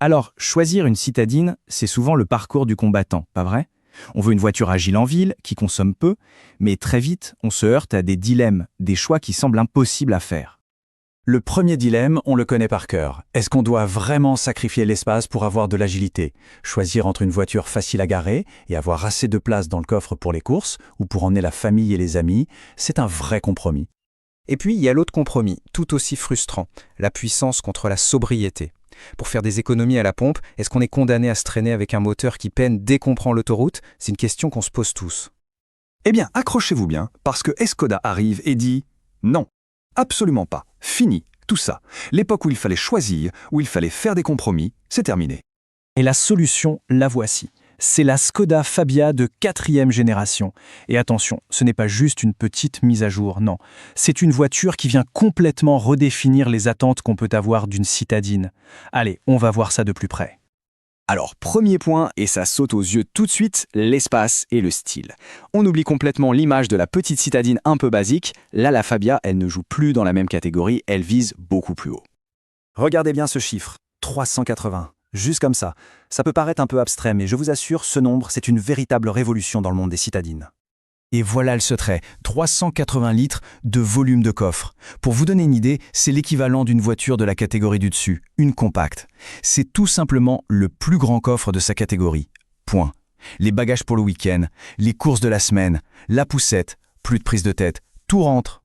Alors, choisir une citadine, c'est souvent le parcours du combattant, pas vrai? On veut une voiture agile en ville, qui consomme peu, mais très vite, on se heurte à des dilemmes, des choix qui semblent impossibles à faire. Le premier dilemme, on le connaît par cœur. Est-ce qu'on doit vraiment sacrifier l'espace pour avoir de l'agilité? Choisir entre une voiture facile à garer et avoir assez de place dans le coffre pour les courses ou pour emmener la famille et les amis, c'est un vrai compromis. Et puis, il y a l'autre compromis, tout aussi frustrant, la puissance contre la sobriété. Pour faire des économies à la pompe, est-ce qu'on est condamné à se traîner avec un moteur qui peine dès qu'on prend l'autoroute? C'est une question qu'on se pose tous. Eh bien, accrochez-vous bien, parce que Škoda arrive et dit « Non, absolument pas, fini, tout ça. L'époque où il fallait choisir, où il fallait faire des compromis, c'est terminé. » Et la solution, la voici. C'est la Škoda Fabia de 4e génération. Et attention, ce n'est pas juste une petite mise à jour, non. C'est une voiture qui vient complètement redéfinir les attentes qu'on peut avoir d'une citadine. Allez, on va voir ça de plus près. Alors, premier point, et ça saute aux yeux tout de suite, l'espace et le style. On oublie complètement l'image de la petite citadine un peu basique. Là, la Fabia, elle ne joue plus dans la même catégorie, elle vise beaucoup plus haut. Regardez bien ce chiffre, 380. Juste comme ça. Ça peut paraître un peu abstrait, mais je vous assure, ce nombre, c'est une véritable révolution dans le monde des citadines. Et voilà le secret, 380 litres de volume de coffre. Pour vous donner une idée, c'est l'équivalent d'une voiture de la catégorie du dessus, une compacte. C'est tout simplement le plus grand coffre de sa catégorie. Point. Les bagages pour le week-end, les courses de la semaine, la poussette, plus de prise de tête, tout rentre.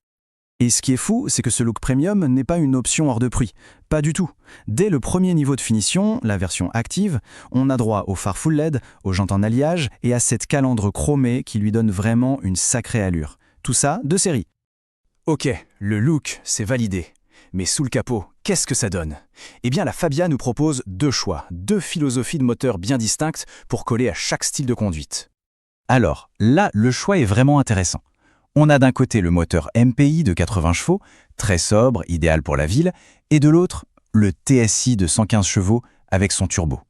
Et ce qui est fou, c'est que ce look premium n'est pas une option hors de prix. Pas du tout. Dès le premier niveau de finition, la version active, on a droit au phare full LED, aux jantes en alliage et à cette calandre chromée qui lui donne vraiment une sacrée allure. Tout ça de série. Ok, le look, c'est validé. Mais sous le capot, qu'est-ce que ça donne? Eh bien, la Fabia nous propose deux choix, deux philosophies de moteur bien distinctes pour coller à chaque style de conduite. Alors, là, le choix est vraiment intéressant. On a d'un côté le moteur MPI de 80 chevaux, très sobre, idéal pour la ville, et de l'autre, le TSI de 115 chevaux avec son turbo.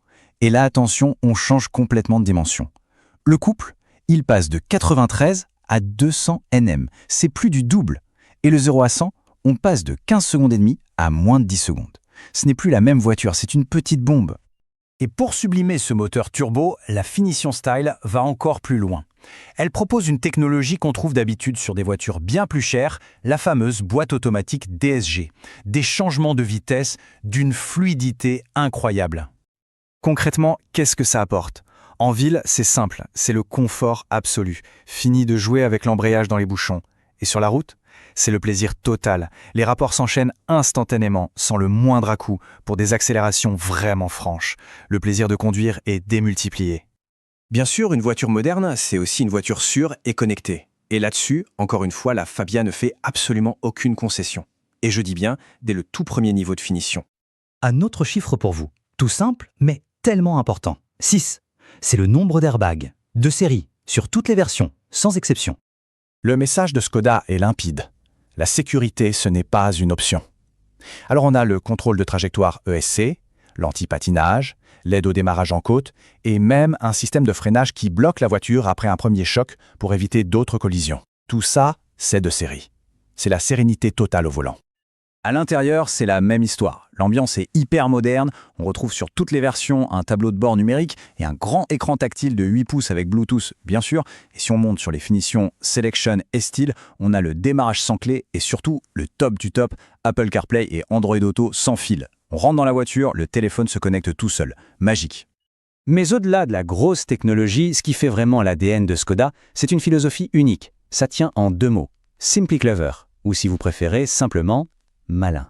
Et là, attention, on change complètement de dimension. Le couple, il passe de 93 à 200 Nm, c'est plus du double. Et le 0 à 100, on passe de 15 secondes et demie à moins de 10 secondes. Ce n'est plus la même voiture, c'est une petite bombe. Et pour sublimer ce moteur turbo, la finition style va encore plus loin. Elle propose une technologie qu'on trouve d'habitude sur des voitures bien plus chères, la fameuse boîte automatique DSG. Des changements de vitesse d'une fluidité incroyable. Concrètement, qu'est-ce que ça apporte? En ville, c'est simple, c'est le confort absolu. Fini de jouer avec l'embrayage dans les bouchons. Et sur la route, c'est le plaisir total. Les rapports s'enchaînent instantanément, sans le moindre à-coup, pour des accélérations vraiment franches. Le plaisir de conduire est démultiplié. Bien sûr, une voiture moderne, c'est aussi une voiture sûre et connectée. Et là-dessus, encore une fois, la Fabia ne fait absolument aucune concession. Et je dis bien, dès le tout premier niveau de finition. Un autre chiffre pour vous, tout simple, mais tellement important. 6. C'est le nombre d'airbags, de série, sur toutes les versions, sans exception. Le message de Škoda est limpide. La sécurité, ce n'est pas une option. Alors on a le contrôle de trajectoire ESC, l'anti-patinage, l'aide au démarrage en côte et même un système de freinage qui bloque la voiture après un premier choc pour éviter d'autres collisions. Tout ça, c'est de série. C'est la sérénité totale au volant. À l'intérieur, c'est la même histoire. L'ambiance est hyper moderne, on retrouve sur toutes les versions un tableau de bord numérique et un grand écran tactile de 8 pouces avec Bluetooth, bien sûr. Et si on monte sur les finitions Selection et Style, on a le démarrage sans clé et surtout le top du top, Apple CarPlay et Android Auto sans fil. On rentre dans la voiture, le téléphone se connecte tout seul. Magique. Mais au-delà de la grosse technologie, ce qui fait vraiment l'ADN de Škoda, c'est une philosophie unique. Ça tient en deux mots. Simply clever, ou si vous préférez, simplement malin.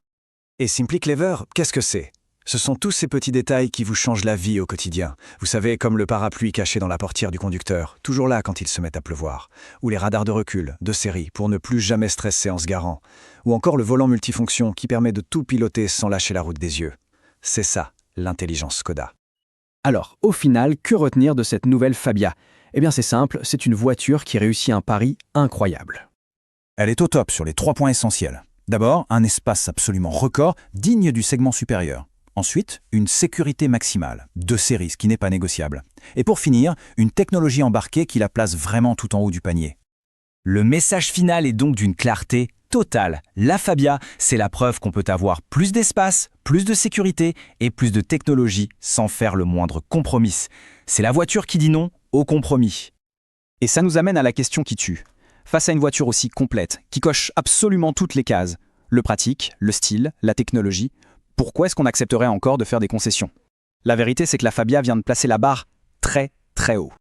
Et Simply Clever, qu'est-ce que c'est? Ce sont tous ces petits détails qui vous changent la vie au quotidien. Vous savez, comme le parapluie caché dans la portière du conducteur, toujours là quand il se met à pleuvoir. Ou les radars de recul, de série, pour ne plus jamais stresser en se garant. Ou encore le volant multifonction qui permet de tout piloter sans lâcher la route des yeux. C'est ça, l'intelligence Škoda. Alors, au final, que retenir de cette nouvelle Fabia? Eh bien c'est simple, c'est une voiture qui réussit un pari incroyable. Elle est au top sur les 3 points essentiels. D'abord, un espace absolument record, digne du segment supérieur. Ensuite, une sécurité maximale, de série, ce qui n'est pas négociable. Et pour finir, une technologie embarquée qui la place vraiment tout en haut du panier. Le message final est donc d'une clarté totale. La Fabia, c'est la preuve qu'on peut avoir plus d'espace, plus de sécurité et plus de technologie sans faire le moindre compromis. C'est la voiture qui dit non au compromis. Et ça nous amène à la question qui tue. Face à une voiture aussi complète, qui coche absolument toutes les cases, le pratique, le style, la technologie, pourquoi est-ce qu'on accepterait encore de faire des concessions? La vérité, c'est que la Fabia vient de placer la barre très, très haut.